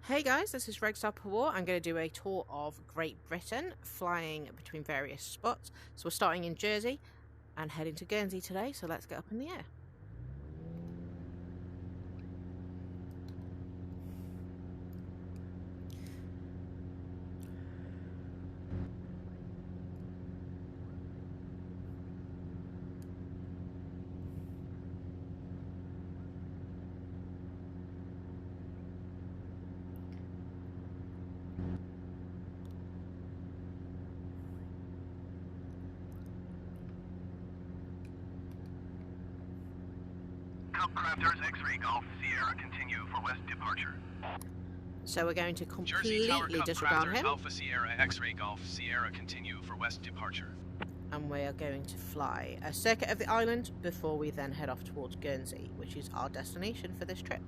Hey guys, this is Regstar War. I'm going to do a tour of Great Britain, flying between various spots. So we're starting in Jersey and heading to Guernsey today, so let's get up in the air. Crafters X-ray Golf Sierra continue for west departure. So we're going to Jersey Tower completely Cup disregard Crafters him. Alpha Sierra X-ray Golf Sierra continue for west departure. And we are going to fly a circuit of the island before we then head off towards Guernsey, which is our destination for this trip.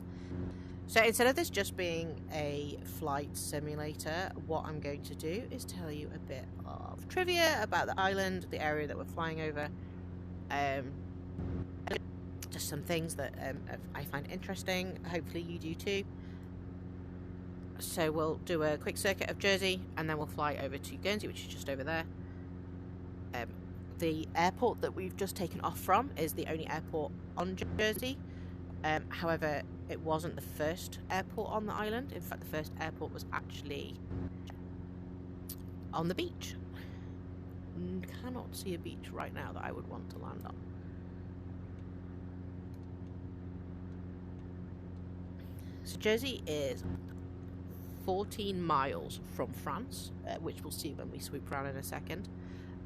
So instead of this just being a flight simulator, what I'm going to do is tell you a bit of trivia about the island, the area that we're flying over, just some things that I find interesting. Hopefully you do too. So we'll do a quick circuit of Jersey and then we'll fly over to Guernsey, which is just over there. The airport that we've just taken off from is the only airport on Jersey. However, it wasn't the first airport on the island. In fact, the first airport was actually on the beach. Cannot see a beach right now that I would want to land on. So Jersey is 14 miles from France, which we'll see when we swoop around in a second,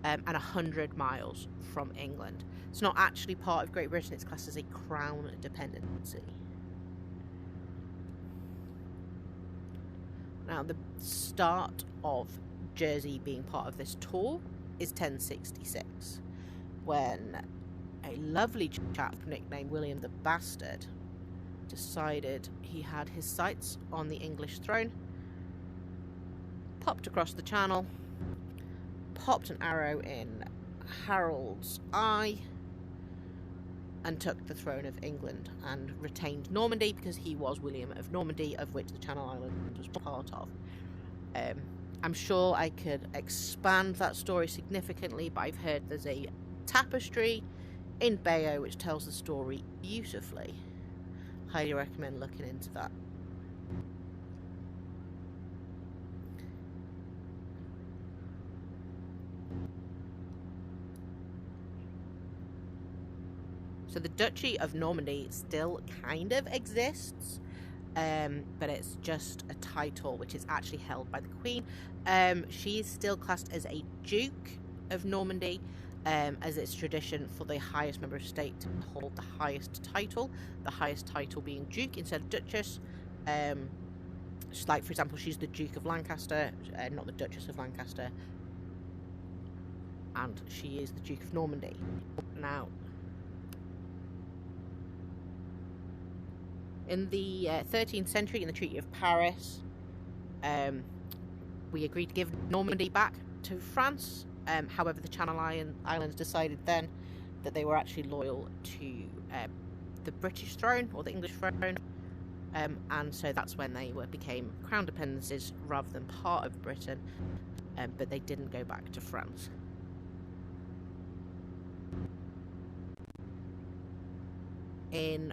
and 100 miles from England. It's not actually part of Great Britain, it's classed as a crown dependency. Now, the start of Jersey being part of this tour is 1066, when a lovely chap nicknamed William the Bastard decided he had his sights on the English throne, popped across the channel, popped an arrow in Harold's eye, and took the throne of England and retained Normandy because he was William of Normandy, of which the Channel Islands was part of. I'm sure I could expand that story significantly, but I've heard there's a tapestry in Bayeux which tells the story beautifully. Highly recommend looking into that. So the Duchy of Normandy still kind of exists, but it's just a title which is actually held by the Queen. She is still classed as a Duke of Normandy, as it's tradition for the highest member of state to hold the highest title being Duke instead of Duchess. Just like, for example, she's the Duke of Lancaster, not the Duchess of Lancaster, and she is the Duke of Normandy. Now, in the 13th century, in the Treaty of Paris, we agreed to give Normandy back to France. However, the Channel Islands decided then that they were actually loyal to the British throne, or the English throne, and so that's when they became crown dependencies rather than part of Britain, but they didn't go back to France. In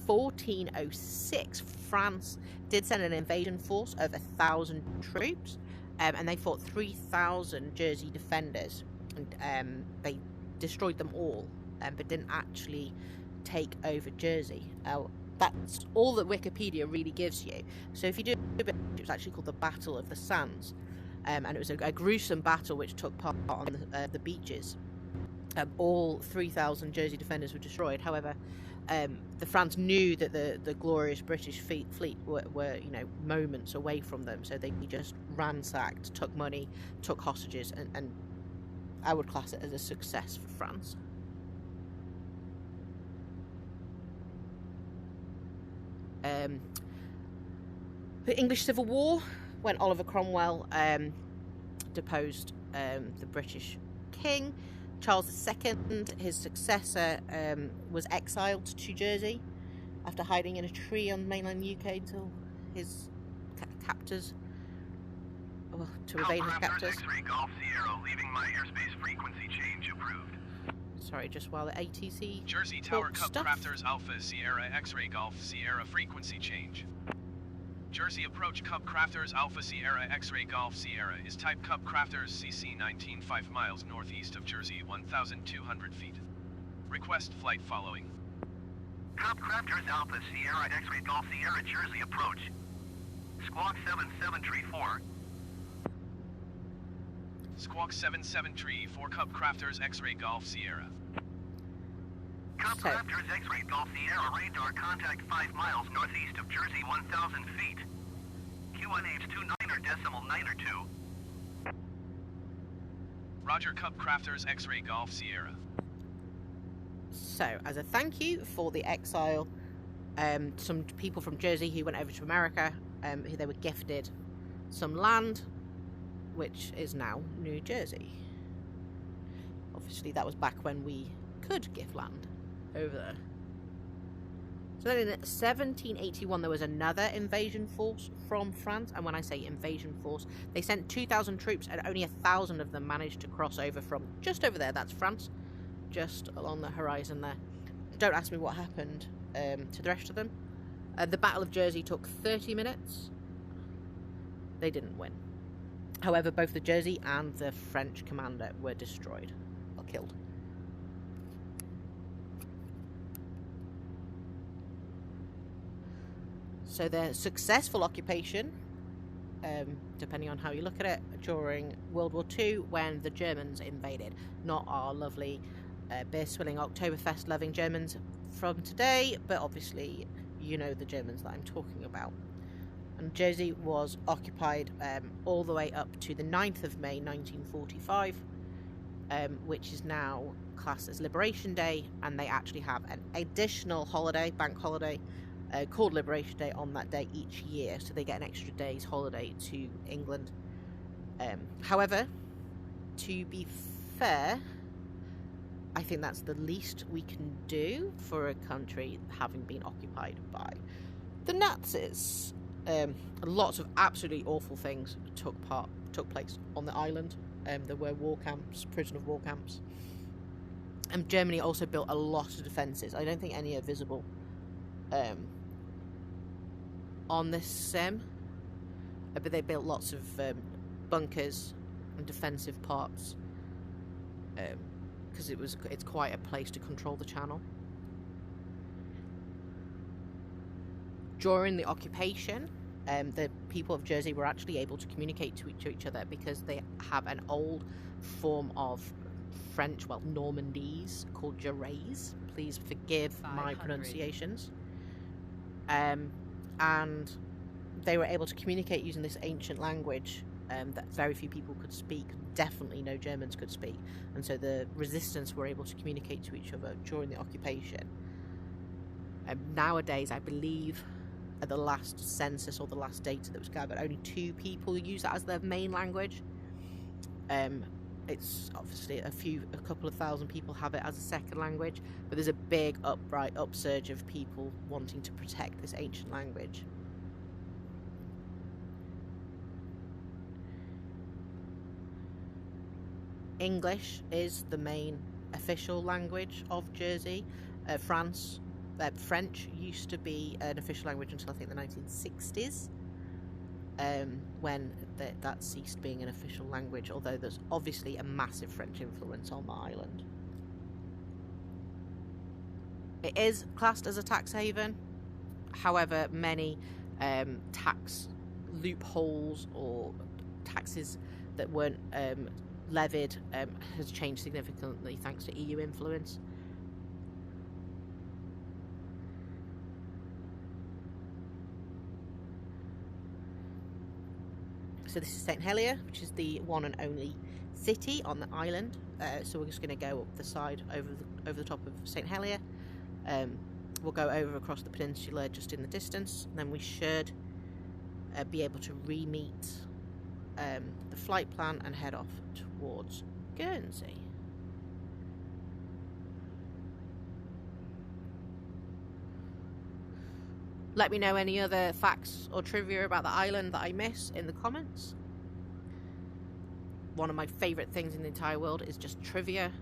1406, France did send an invasion force of 1,000 troops, and they fought 3,000 Jersey defenders, and they destroyed them all, but didn't actually take over Jersey. That's all that Wikipedia really gives you. So if you do a bit, it was actually called the Battle of the Sands, and it was a gruesome battle which took part on the beaches. All 3,000 Jersey defenders were destroyed. However, the France knew that the glorious British fleet were moments away from them, so they just ransacked, took money, took hostages, and I would class it as a success for France. The English Civil War, when Oliver Cromwell deposed the British king, Charles II, his successor, was exiled to Jersey after hiding in a tree on mainland UK until his captors. Well, to evade his Copcrafters captors. X-ray Golf Sierra, leaving my airspace frequency change approved. Sorry, just while the ATC Jersey Tower talks Cup stuff. Crafters Alpha Sierra X-ray Golf Sierra frequency change. Jersey approach Cup Crafters Alpha Sierra X-ray Golf Sierra is type Cup Crafters CC 19 5 miles northeast of Jersey 1,200 feet. Request flight following. Copcrafters Alpha Sierra X-ray Golf Sierra Jersey approach. Squawk 7734. Squawk 7734 Cup Crafters X-ray Golf Sierra. Copcrafters X-ray Golf Sierra radar contact 5 miles northeast of Jersey 1,000 feet. QNH 29.902. Roger Cup Crafters X-ray Golf Sierra. So, as a thank you for the exile, some people from Jersey who went over to America, who they were gifted some land, which is now New Jersey. Obviously, that was back when we could gift land over there. So then in 1781, there was another invasion force from France. And when I say invasion force, they sent 2,000 troops and only 1,000 of them managed to cross over from just over there. That's France, just along the horizon there. Don't ask me what happened to the rest of them. The Battle of Jersey took 30 minutes. They didn't win. However, both the Jersey and the French commander were destroyed or killed. So their successful occupation, depending on how you look at it, during World War II when the Germans invaded. Not our lovely beer-swilling Oktoberfest-loving Germans from today, but obviously you know the Germans that I'm talking about. And Jersey was occupied all the way up to the 9th of May 1945, which is now classed as Liberation Day, and they actually have an additional holiday, bank holiday, called Liberation Day on that day each year, so they get an extra day's holiday to England. However, to be fair, I think that's the least we can do for a country having been occupied by the Nazis. Lots of absolutely awful things took place on the island. There were war camps, prisoner of war camps. And Germany also built a lot of defences. I don't think any are visible on this sim, but they built lots of bunkers and defensive parts because it's quite a place to control the channel. During the occupation, the people of Jersey were actually able to communicate to each other because they have an old form of French, well, Normandese called Jarrays. Please forgive my pronunciations. And they were able to communicate using this ancient language that very few people could speak. Definitely no Germans could speak. And so the resistance were able to communicate to each other during the occupation. Nowadays, I believe, at the last census or the last data that was gathered, only 2 people use that as their main language. It's obviously a couple of thousand people have it as a second language, but there's a big upsurge of people wanting to protect this ancient language. English is the main official language of Jersey. French used to be an official language until I think the 1960s, when that ceased being an official language, although there's obviously a massive French influence on the island. It is classed as a tax haven. However, many tax loopholes or taxes that weren't levied has changed significantly thanks to EU influence. So this is St Helier, which is the one and only city on the island. So we're just going to go up the side over the top of St Helier. We'll go over across the peninsula just in the distance. And then we should be able to re-meet the flight plan and head off towards Guernsey. Let me know any other facts or trivia about the island that I miss in the comments. One of my favourite things in the entire world is just trivia.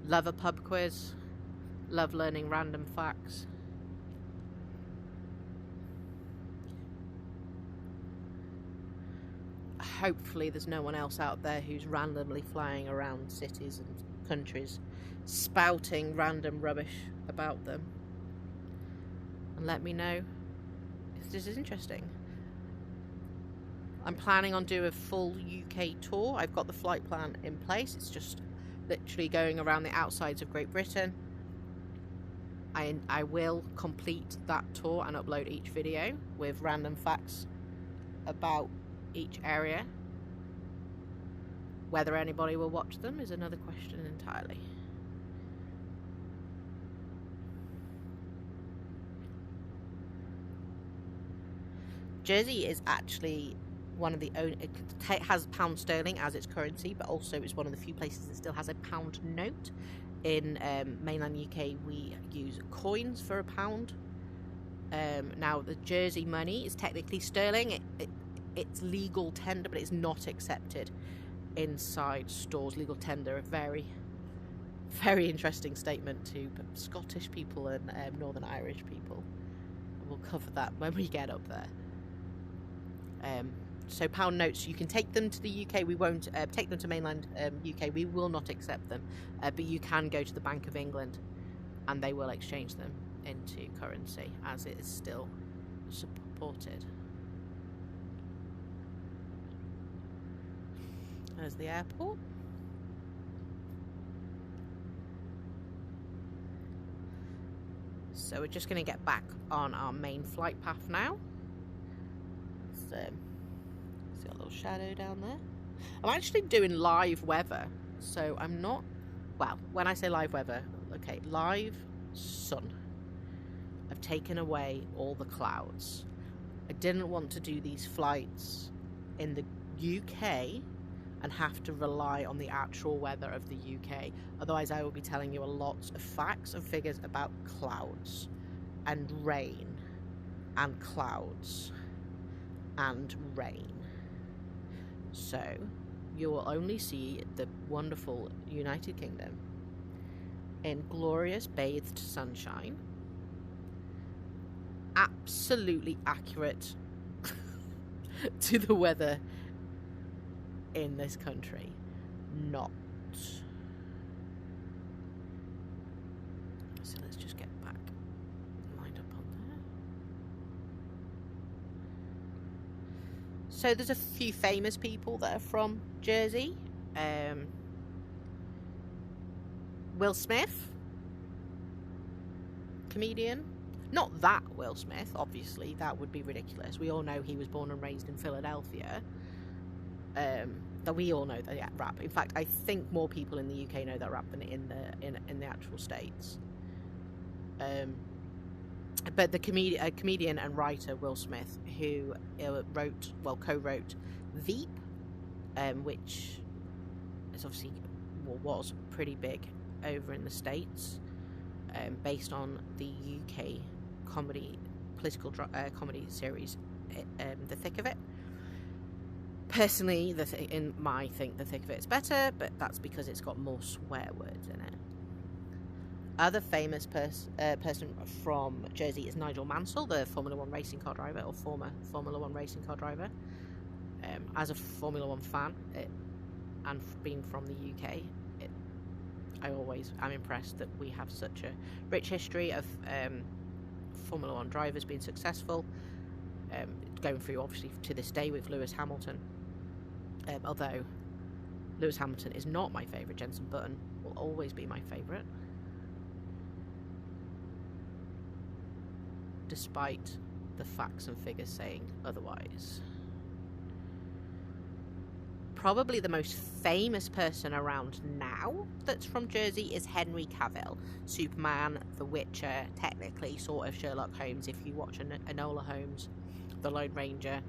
Love a pub quiz. Love learning random facts. Hopefully there's no one else out there who's randomly flying around cities and countries spouting random rubbish about them. And let me know if this is interesting. I'm planning on doing a full UK tour. I've got the flight plan in place. It's just literally going around the outsides of Great Britain. I will complete that tour and upload each video with random facts about each area. Whether anybody will watch them is another question entirely. Jersey is actually one of the only, it has pound sterling as its currency, but also it's one of the few places that still has a pound note. In mainland UK, we use coins for a pound. Now, the Jersey money is technically sterling. It's legal tender, but it's not accepted inside stores. Legal tender, a very, very interesting statement to Scottish people and Northern Irish people. We'll cover that when we get up there. So pound notes, you can take them to the UK. We won't take them to mainland UK. We will not accept them. But you can go to the Bank of England and they will exchange them into currency as it is still supported. There's the airport. So we're just going to get back on our main flight path now. So, see a little shadow down there. I'm actually doing live weather, so I'm not, well, when I say live weather, okay, live sun. I've taken away all the clouds. I didn't want to do these flights in the UK and have to rely on the actual weather of the UK. Otherwise, I will be telling you a lot of facts and figures about clouds and rain and clouds and rain. So you will only see the wonderful United Kingdom in glorious bathed sunshine, absolutely accurate to the weather in this country. Not. So let's just get back lined up on there. So there's a few famous people that are from Jersey. Will Smith, comedian. Not that Will Smith, obviously, that would be ridiculous. We all know he was born and raised in Philadelphia. That we all know that rap. In fact, I think more people in the UK know that rap than in the actual States. But the comedian and writer Will Smith, who co-wrote Veep, which is obviously was pretty big over in the States, based on the UK political comedy series, The Thick of It. Personally, The Thick of It is better, but that's because it's got more swear words in it. Other famous person from Jersey is Nigel Mansell, the Formula 1 racing car driver, or former Formula 1 racing car driver. As a Formula 1 fan, and being from the UK, I always am impressed that we have such a rich history of Formula 1 drivers being successful, going through obviously to this day with Lewis Hamilton. Although Lewis Hamilton is not my favourite, Jenson Button will always be my favourite, despite the facts and figures saying otherwise. Probably the most famous person around now that's from Jersey is Henry Cavill. Superman, The Witcher, technically sort of Sherlock Holmes if you watch Enola Holmes, The Lone Ranger.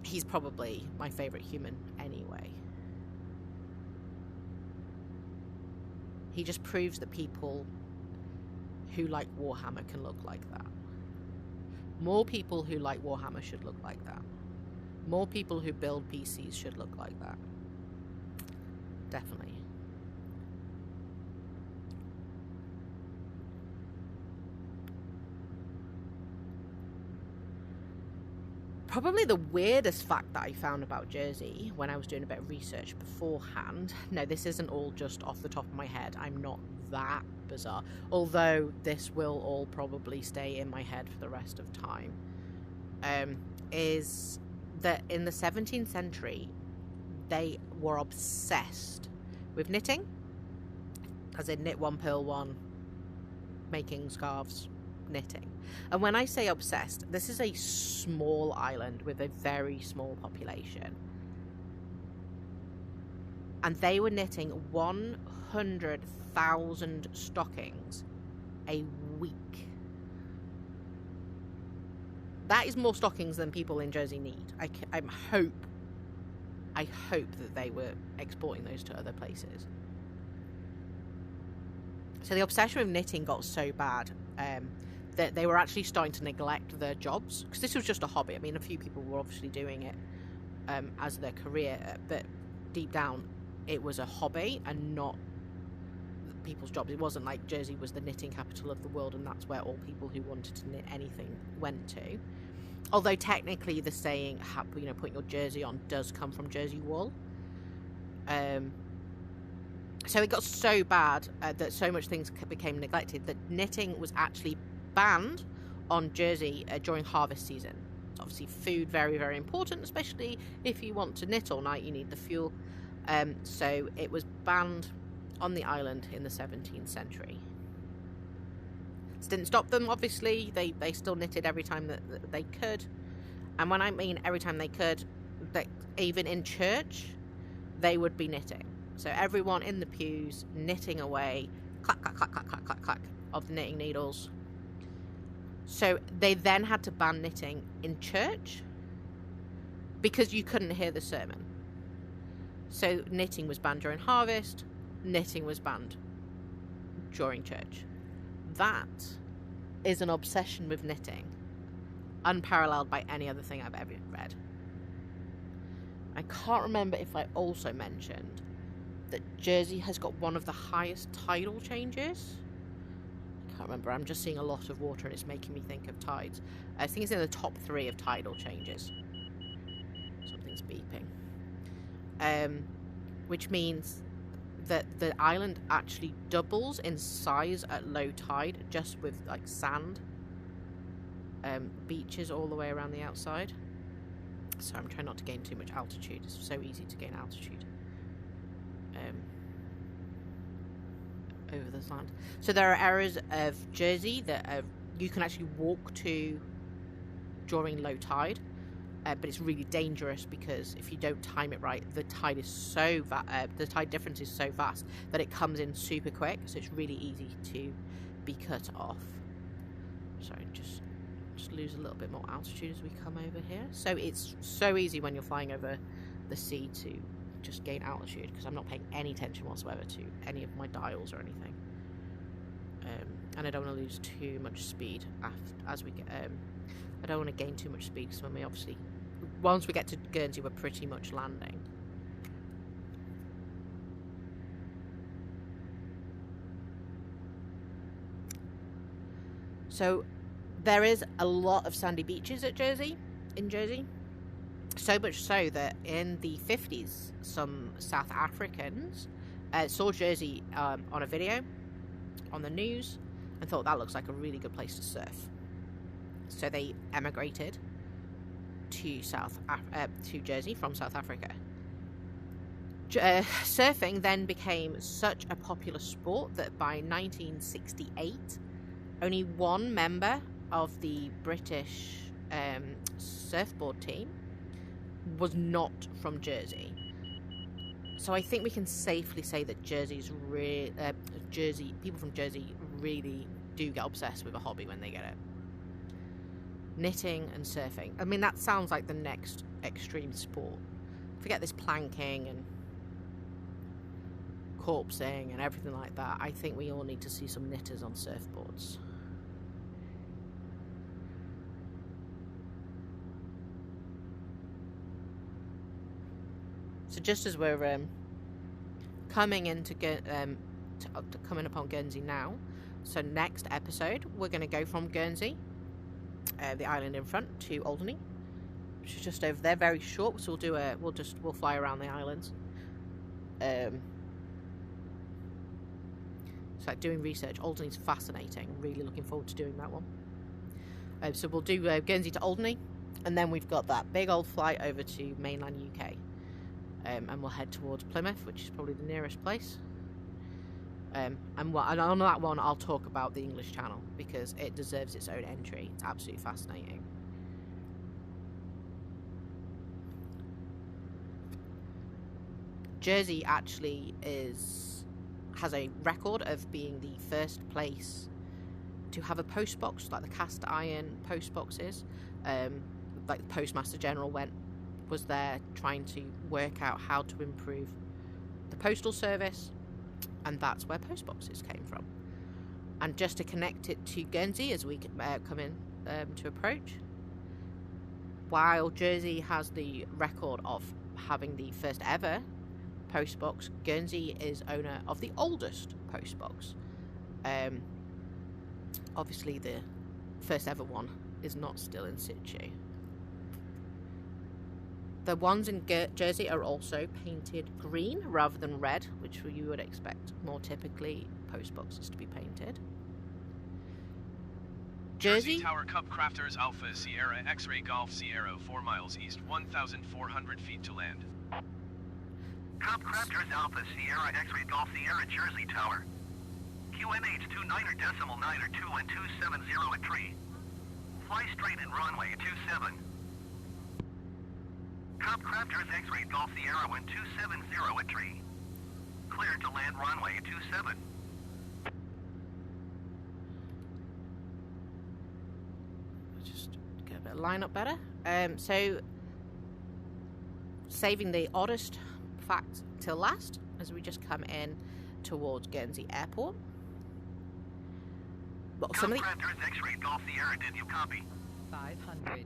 He's probably my favourite human anyway. He just proves that people who like Warhammer can look like that. More people who like Warhammer should look like that. More people who build PCs should look like that. Definitely. Probably the weirdest fact that I found about Jersey when I was doing a bit of research beforehand. No, this isn't all just off the top of my head. I'm not that bizarre. Although this will all probably stay in my head for the rest of time. Is that in the 17th century, they were obsessed with knitting. As in knit one, purl one, making scarves, knitting. And when I say obsessed, this is a small island with a very small population. And they were knitting 100,000 stockings a week. That is more stockings than people in Jersey need. I hope that they were exporting those to other places. So the obsession with knitting got so bad that they were actually starting to neglect their jobs, because this was just a hobby. I mean, a few people were obviously doing it as their career, but deep down it was a hobby and not people's jobs. It wasn't like Jersey was the knitting capital of the world and that's where all people who wanted to knit anything went to. Although technically the saying, putting your jersey on does come from Jersey wool. So it got so bad that so much things became neglected that knitting was actually banned on Jersey during harvest season. Obviously food, very, very important, especially if you want to knit all night, you need the fuel. So it was banned on the island in the 17th century. This didn't stop them, obviously. They still knitted every time that they could. And when I mean every time they could, that even in church, they would be knitting. So everyone in the pews knitting away, clack, clack, clack, clack, clack, clack, clack, of the knitting needles. So they then had to ban knitting in church because you couldn't hear the sermon. So knitting was banned during harvest, knitting was banned during church. That is an obsession with knitting, unparalleled by any other thing I've ever read. I can't remember if I also mentioned that Jersey has got one of the highest tidal changes. I can't remember, I'm just seeing a lot of water and it's making me think of tides. I think it's in the top 3 of tidal changes. Something's beeping. Which means that the island actually doubles in size at low tide, just with like sand, beaches all the way around the outside. So I'm trying not to gain too much altitude. It's so easy to gain altitude over this land. So there are areas of Jersey that you can actually walk to during low tide, but it's really dangerous because if you don't time it right, the tide is the tide difference is so vast that it comes in super quick. So it's really easy to be cut off. Sorry, just lose a little bit more altitude as we come over here. So it's so easy when you're flying over the sea to just gain altitude, because I'm not paying any attention whatsoever to any of my dials or anything. And I don't want to lose too much speed as we get. I don't want to gain too much speed, because when we obviously, once we get to Guernsey, we're pretty much landing. So there is a lot of sandy beaches in Jersey. So much so that in the 50s, some South Africans saw Jersey on a video on the news and thought that looks like a really good place to surf. So they emigrated to Jersey from South Africa. Surfing then became such a popular sport that by 1968, only one member of the British surfboard team was not from Jersey. So I think we can safely say that people from Jersey really do get obsessed with a hobby when they get it. Knitting and surfing. I mean, that sounds like the next extreme sport. Forget this planking and corpsing and everything like that, I think we all need to see some knitters on surfboards. So just as we're coming upon Guernsey now, so next episode we're going to go from Guernsey, the island in front, to Alderney, which is just over there, very short. So we'll fly around the islands. It's like doing research. Alderney's fascinating. Really looking forward to doing that one. So we'll do Guernsey to Alderney, and then we've got that big old flight over to mainland UK. And we'll head towards Plymouth, which is probably the nearest place. And on that one, I'll talk about the English Channel, because it deserves its own entry. It's absolutely fascinating. Jersey actually has a record of being the first place to have a post box, like the cast iron post boxes. Like the Postmaster General was there trying to work out how to improve the postal service, and that's where post boxes came from. And just to connect it to Guernsey as we come in to approach, while Jersey has the record of having the first ever post box, Guernsey is owner of the oldest post box. Obviously the first ever one is not still in situ. The ones in Jersey are also painted green rather than red, which you would expect more typically post boxes to be painted. Jersey Tower Cup Crafters Alpha Sierra X-Ray Golf Sierra 4 miles east, 1,400 feet to land. Cup Crafters Alpha Sierra X-Ray Golf Sierra Jersey Tower. QNH 29.9 at 21270 at tree. Fly straight in runway at 27. Cup Crafters X-Ray Golf Sierra 1270 at tree. Cleared to land runway at 27. Just get a bit of line up better. So saving the oddest fact till last, as we just come in towards Guernsey Airport. But Cup Crafters X-Ray Golf Sierra, did you copy? 500.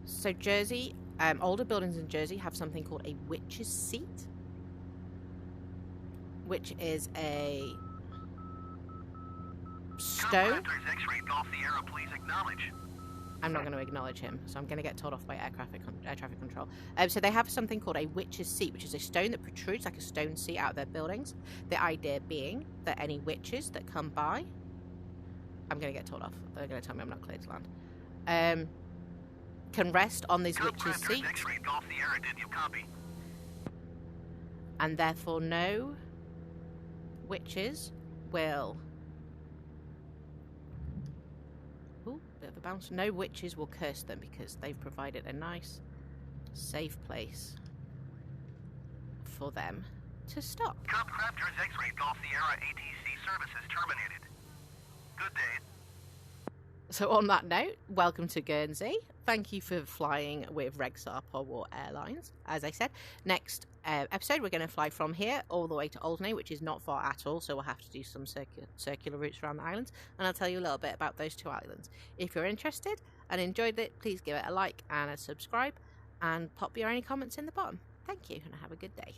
So Jersey, older buildings in Jersey have something called a witch's seat, which is a stone. Cup Crafters X-Ray Golf Sierra, please acknowledge. I'm not going to acknowledge him, so I'm going to get told off by air traffic control. So they have something called a witch's seat, which is a stone that protrudes like a stone seat out of their buildings. The idea being that any witches that come by, I'm going to get told off. They're going to tell me I'm not cleared to land. Can rest on these witches' seats, X-Ray Golf Sierra, did you copy? and therefore no witches will. Ooh, bit of a bounce. No witches will curse them because they've provided a nice, safe place for them to stop. Cup Crafters X-Ray Golf Sierra ATC services terminated. Good day. So on that note, welcome to Guernsey. Thank you for flying with Regsar Polwar Airlines. As I said, next episode we're going to fly from here all the way to Alderney, which is not far at all, so we'll have to do some circular routes around the islands, and I'll tell you a little bit about those two islands. If you're interested and enjoyed it, please give it a like and a subscribe, and pop your any comments in the bottom. Thank you, and have a good day.